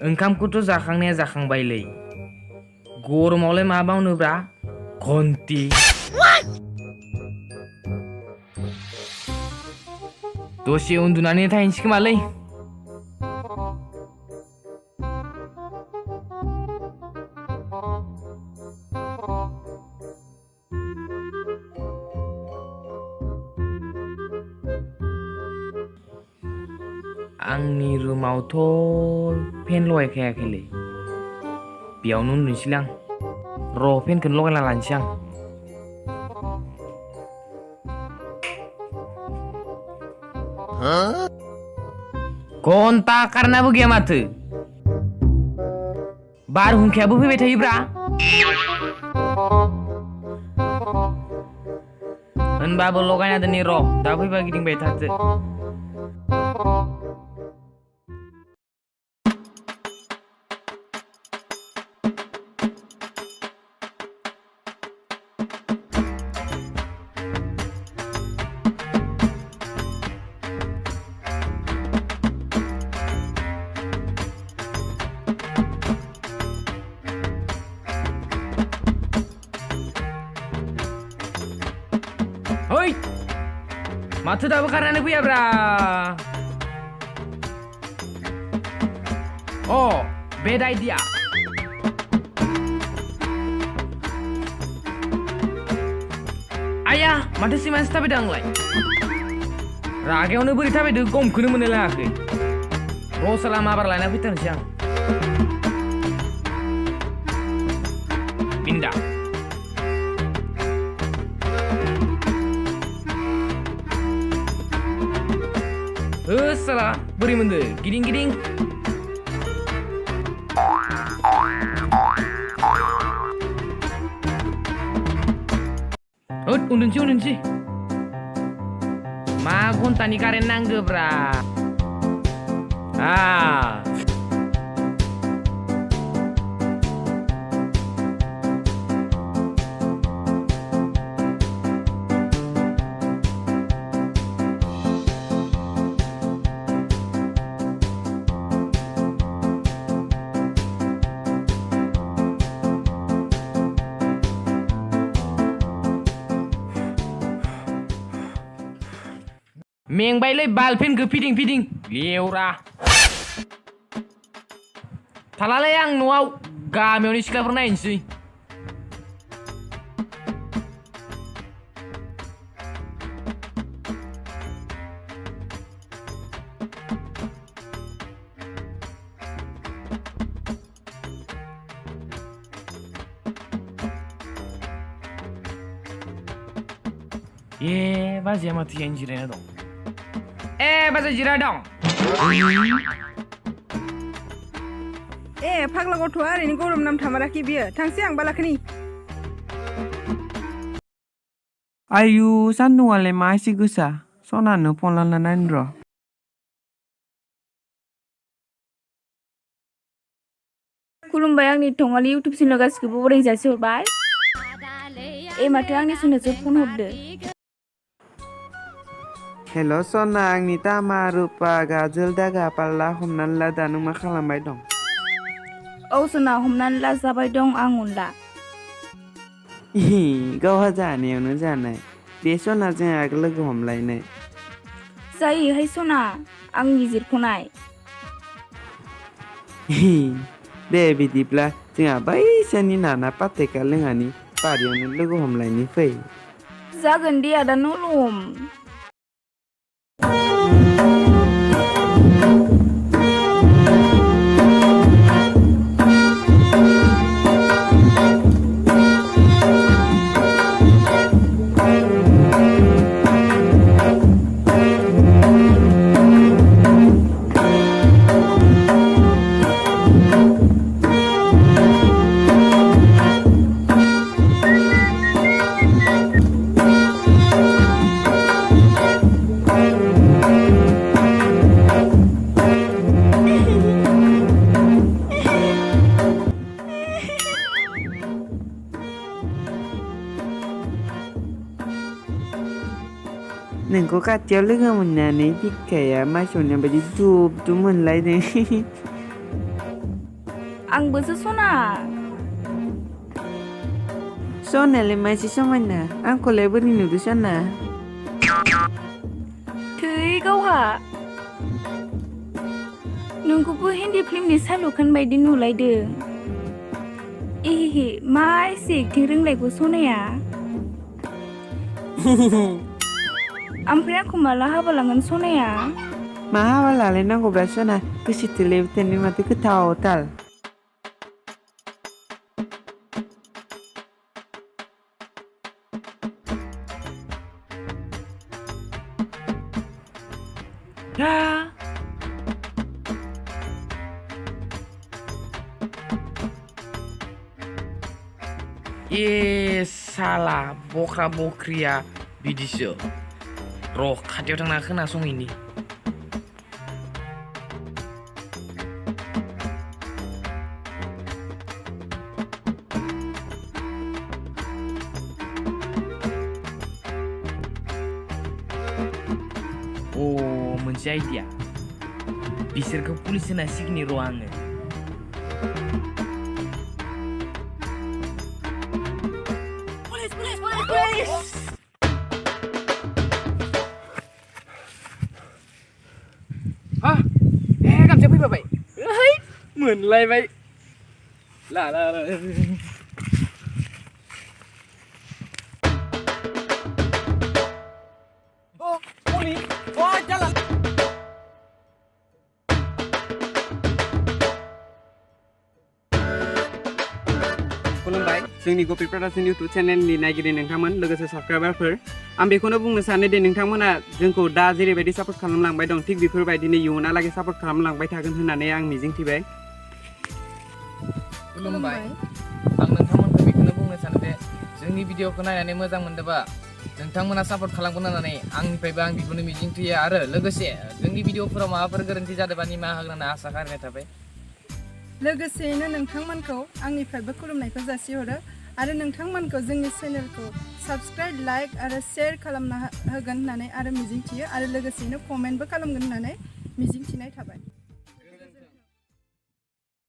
ओंखामखौथ' जाखांनाया जाखांबायलै गरमावलाय मा बावनोब्रा घन्टि दसे उन्दुनानै थाहैनोसै खोमालै आंनि रुमावथ' फेन लगायखायाखैलै बेयावनो उन्दुनोसैलै आं र' फेनखौनो लगायना लानोसै आं घन्टा कारेन्टआबो गैया माथो बारहुंखायाबो फैबाय थायोब्रा होनबाबो लगायना दोननि र' दा फैबा गिदिंबाय थाथो Hoi, mata dah bakaran aku ya bra. Oh, bad idea. Ayah, mata si mas tapi dah ngelai. Raga onu beri tapi dek kom kunu menela aku. Ro selama berlain aku tersiang. Pindah. Salah, beri mende, giring. Undun sih. Magun tani karen nangge bra. Mengbailah balpen ke piding liura talala yang nuau gameoni sikla pernah sih bazi mati yang jirena dong baca jira dong. Pagla gotwa hari ini gorom nam thamaraki biya. Thangsi ang balakni. Ayu sanu ale masih gusa. Sona no ponlan nandro. Kulumbai ang ni tongali YouTube channel gaskibo boring jasi horbai. Mate ang ni sunne phone hobde. Hello Sona ang nita marupa gajel daga palla humnan la danu ma khlmbai dong. Sona humnan la jabai dong angunla. Gawa janeयावनो जानाय. बे Sona जों आगोल लोगो हमलायनाय. Jayi hai Sona आंनि जिरख'नाय. दे बिदिब्ला जोंहा बैसानि नाना पाटेका लोङानि बारियावनो लोगो हमलायनि फै. Jaगोन दे आदा नलम. Nengko kacau lagi mana nih kayak masuknya baju tuh moonlight nih. आंबोसो सना सनायालाय मासे समायना आंखौलाय बोरै नुदो सना थै गावहा नोंखौबो हिन्दी फिल्मनि सालुखान बायदि नुलायदों एहे मा एसे एक्टिं रोंलायगौ सनाया ओमफ्राय आंखौ माला हाबा लागोन सनाया मा हाबा लालायनांगौब्रा सना गोसो थोलायबाय माथो गोथावथार साला बख्रा बख्रिया बिदिसो र' खाथियाव थांना खोनासंहैनि मोनसे आइडिया बिसोरखौ पुलिस होना सिगनि र' आङो गामसा फैबाय मोनलायबाय ला खुलुमबाय जोंनि गपि प्रडाक्शन इउटुब चेनेलनि नायगिरि नोंथांमोन लोगोसे साबस्क्राइबारफोर आं बेखौनो बुंनो सानो दि नोंथांमोना जोंखौ दा जेरैबायदि सापर्ट खालामलांबाय दं थिग बेफोरबायदिनो इयुनहालागै सापर्ट खालामलांबाय थागोन होननानै आं मिजिंथिबाय खुलुमबाय आं नोंथांमोनखौ बेखौनो बुंनो सानो दे जोंनि भिडिअखौ नायनानै मोजां मोनदोंबा नोंथांमोना सापर्ट खालामगोन होननानै आंनिफ्रायबो आं बेखौनो मिजिंथियो आरो लोगोसे जोंनि भिडिअफोराव माबाफोर गोरोन्थि जादोंबा निमाहा होगोन होनना आसा खालामनाय थाबाय लोगोसेयैनो नोंथांमोनखौ आंनिफ्रायबो खुलुमनायखौ जासिहरो आरो नोंथांमोनखौ जोंनि चेनेलखौ साबस्क्राइब लाइक आरो शेयार खालामना होगोन होननानै आरो मिजिंथियो आरो लोगोसेयैनो कमेन्टबो खालामगोन होननानै मिजिंथिनाय थाबाय